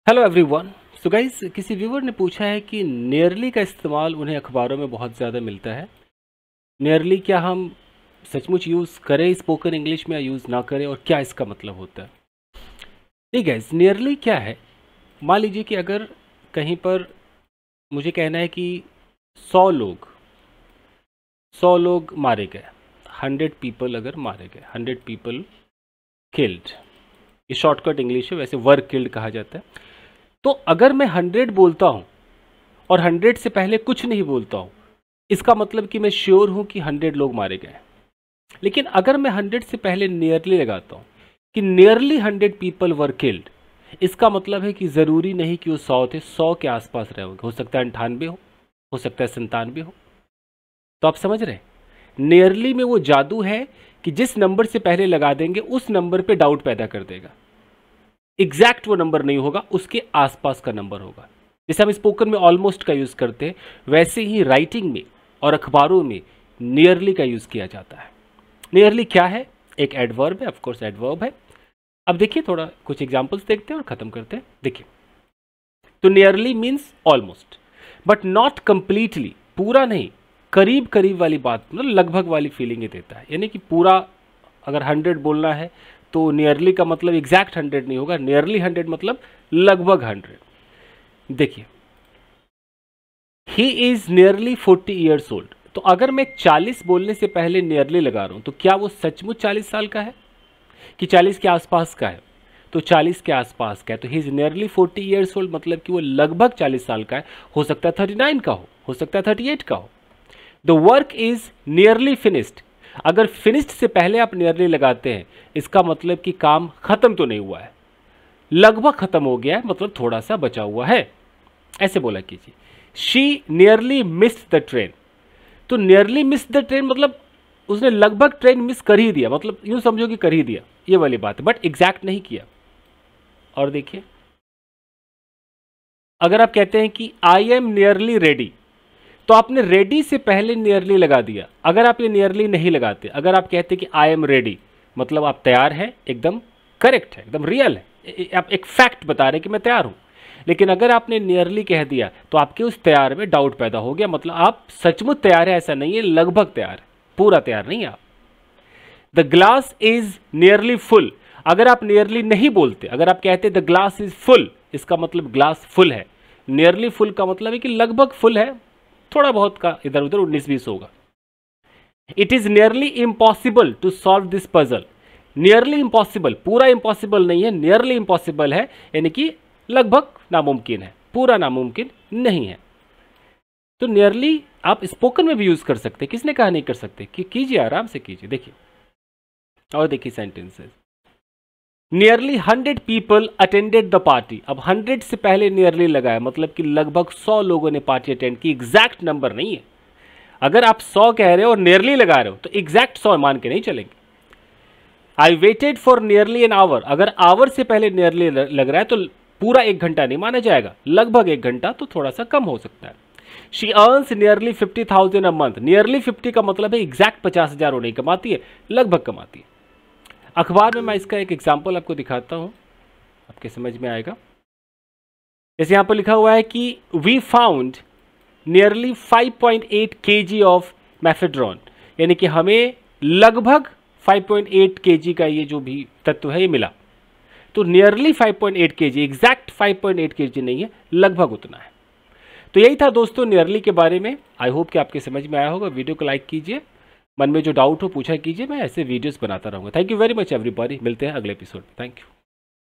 Hello everyone. So guys, किसी viewer ने पूछा है कि नियरली का इस्तेमाल उन्हें अखबारों में बहुत ज़्यादा मिलता है। नियरली क्या हम सचमुच यूज़ करें स्पोकन इंग्लिश में या यूज़ ना करें, और क्या इसका मतलब होता है? ठीक है, नियरली क्या है? मान लीजिए कि अगर कहीं पर मुझे कहना है कि 100 लोग मारे गए, 100 पीपल अगर मारे गए, 100 पीपल किल्ड, ये शॉर्टकट इंग्लिश है, वैसे वर किल्ड कहा जाता है। तो अगर मैं 100 बोलता हूँ और 100 से पहले कुछ नहीं बोलता हूँ, इसका मतलब कि मैं श्योर हूँ कि 100 लोग मारे गए। लेकिन अगर मैं 100 से पहले नियरली लगाता हूँ कि नियरली 100 पीपल वर किल्ड, इसका मतलब है कि ज़रूरी नहीं कि वो 100 थे, 100 के आसपास रहे होंगे, हो सकता है 98 हो सकता है 97 हो। तो आप समझ रहे हैं, नियरली में वो जादू है कि जिस नंबर से पहले लगा देंगे उस नंबर पे डाउट पैदा कर देगा। एग्जैक्ट वो नंबर नहीं होगा, उसके आसपास का नंबर होगा। जैसे हम स्पोकन में ऑलमोस्ट का यूज़ करते हैं, वैसे ही राइटिंग में और अखबारों में नियरली का यूज़ किया जाता है। नियरली क्या है? एक एडवर्ब है, ऑफकोर्स एडवर्ब है। अब देखिए, थोड़ा कुछ एग्जांपल्स देखते हैं और ख़त्म करते हैं। देखिए, तो nearly means almost, but not completely, पूरा नहीं, करीब करीब वाली बात, मतलब लगभग वाली फीलिंग ये देता है। यानी कि पूरा अगर 100 बोलना है तो नियरली का मतलब एग्जैक्ट 100 नहीं होगा, नियरली 100 मतलब लगभग 100। देखिए, he is nearly 40 years old. तो अगर मैं 40 बोलने से पहले नियरली लगा रहा हूं, तो क्या वो सचमुच 40 साल का है कि 40 के आसपास का है? तो 40 के आसपास का है, तो he is nearly 40 years old, मतलब कि वो लगभग 40 साल का है। हो सकता है 39 का हो सकता है 38 का हो। The work is nearly finished. अगर फिनिश्ड से पहले आप नियरली लगाते हैं, इसका मतलब कि काम खत्म तो नहीं हुआ है, लगभग खत्म हो गया है, मतलब थोड़ा सा बचा हुआ है, ऐसे बोला कीजिए। She nearly missed the train. तो नियरली मिस्ड द ट्रेन मतलब उसने लगभग ट्रेन मिस कर ही दिया, मतलब यूं समझो कि कर ही दिया, ये वाली बात है, बट एग्जैक्ट नहीं किया। और देखिए, अगर आप कहते हैं कि आई एम नियरली रेडी, तो आपने रेडी से पहले नियरली लगा दिया। अगर आप ये नियरली नहीं लगाते, अगर आप कहते कि आई एम रेडी, मतलब आप तैयार हैं, एकदम करेक्ट है, एकदम रियल है, आप एक फैक्ट बता रहे हैं कि मैं तैयार हूं। लेकिन अगर आपने नियरली कह दिया तो आपके उस तैयार में डाउट पैदा हो गया, मतलब आप सचमुच तैयार है ऐसा नहीं है, लगभग तैयार है, पूरा तैयार नहीं है आप। The glass is nearly full. अगर आप नियरली नहीं बोलते, अगर आप कहते द ग्लास इज फुल, इसका मतलब ग्लास फुल है। नियरली फुल का मतलब है कि लगभग फुल है, थोड़ा बहुत का इधर उधर 19-20 होगा। It is nearly impossible to solve this puzzle. Nearly impossible, पूरा इम्पॉसिबल नहीं है, नियरली इम्पॉसिबल है, यानी कि लगभग नामुमकिन है, पूरा नामुमकिन नहीं है। तो नियरली आप स्पोकन में भी यूज कर सकते हैं, किसने कहा नहीं कर सकते? कि कीजिए, आराम से कीजिए। देखिए, और देखिए sentences. Nearly 100 people attended the party. अब 100 से पहले नियरली लगाया, मतलब कि लगभग 100 लोगों ने पार्टी अटेंड की, एग्जैक्ट नंबर नहीं है। अगर आप 100 कह रहे हो और नियरली लगा रहे हो तो एग्जैक्ट 100 मान के नहीं चलेंगे। I waited for nearly an hour. अगर आवर से पहले नियरली लग रहा है तो पूरा 1 घंटा नहीं माना जाएगा, लगभग 1 घंटा, तो थोड़ा सा कम हो सकता है। She earns nearly 50,000 a month. Nearly 50 का मतलब है एग्जैक्ट 50,000 वो नहीं कमाती है, लगभग कमाती है। अखबार में मैं इसका एक एग्जाम्पल आपको दिखाता हूं, आपके समझ में आएगा। जैसे यहां पर लिखा हुआ है कि we found nearly 5.8 kg of mephedrone, यानी कि हमें लगभग 5.8 kg का ये जो भी तत्व है ये मिला। तो नियरली 5.8 kg, एग्जैक्ट 5.8 kg नहीं है, लगभग उतना है। तो यही था दोस्तों नियरली के बारे में। आई होप कि आपके समझ में आया होगा। वीडियो को लाइक कीजिए, मन में जो डाउट हो पूछा कीजिए, मैं ऐसे वीडियोस बनाता रहूंगा। Thank you very much everybody. मिलते हैं अगले एपिसोड में। Thank you.